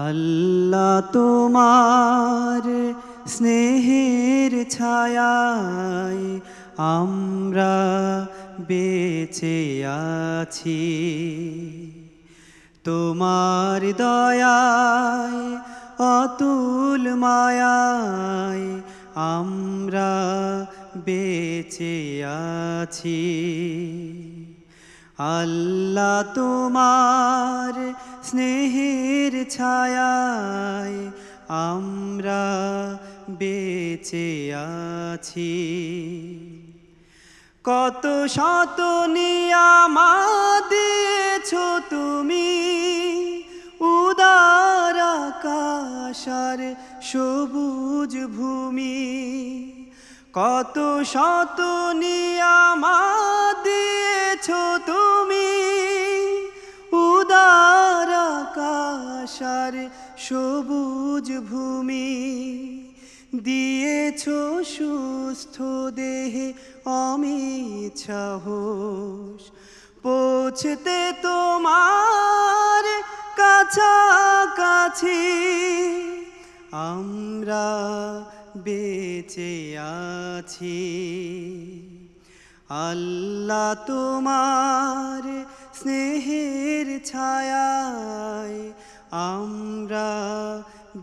আল্লাহ তোমার স্নেহের ছায়ায় আমরা বেঁচে আছি। তোমার দয়ায় অতুল মায়ায় আমরা বেঁচে আছি। আল্লাহ তোমার স্নেহের ছায়ায় আমরা বেঁচে আছি। কত শত নিয়ামত দিয়েছো তুমি, উদার আকাশ আর সবুজ ভূমি। কত শত নিয়ামত দিয়েছো তুমি, উদার আকাশ আর সবুজ ভূমি। দিয়েছো সুস্থ দেহে অমিত সাহস, পৌঁছতে তোমার কাছাকাছি আমরা বেঁচে আছি। আল্লাহ তোমার স্নেহের ছায়ায় আমরা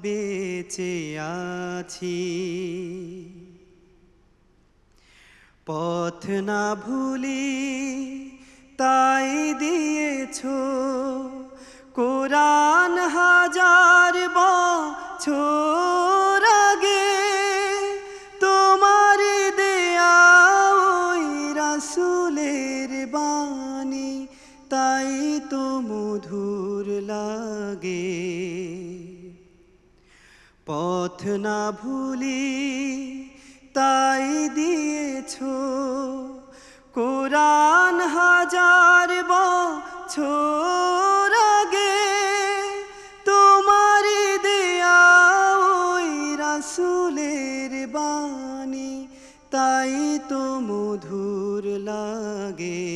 বেঁচে আছি। পথ না ভুলি তাই দিয়েছো কোরআন হাজার বছর আগে। তোমার দেয়া ওই রাসূলের বাণী তাই তো মধুর লাগে। পথ না ভুলি তাই দিয়েছো কোরআন হাজার বছর আগে। তোমার দেয়া ওই রাসূলের বাণী তাই তো মধুর লাগে।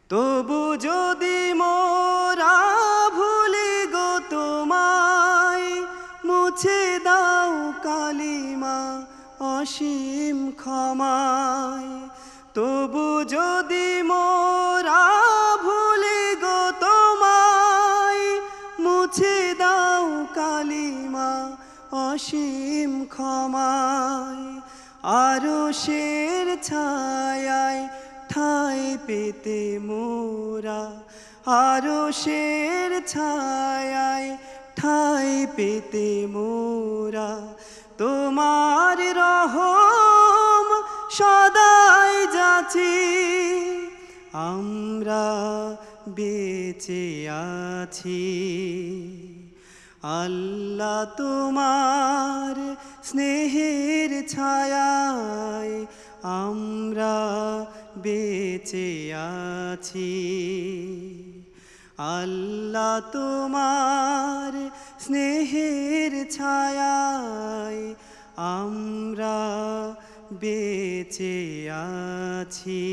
তবু যদি মোরা ভুলি গো তোমায়, মুছে দাও কালিমা অসীম ক্ষমায়। তবু যদি মোরা ভুলি গো তোমায়, মুছে দাও কালিমা অসীম ক্ষমায়। আরশের ছায়ায় ঠাঁই পেতে মোরা, আরশের ছায়ায় ঠাঁই পেতে মোরা। তোমার রহম সদাই যাচি আমরা বেঁচে আছি। আল্লাহ তোমার স্নেহের ছায়ায় আমরা বেঁচে আছি। আল্লাহ তোমার স্নেহের ছায়ায় আমরা বেঁচে আছি।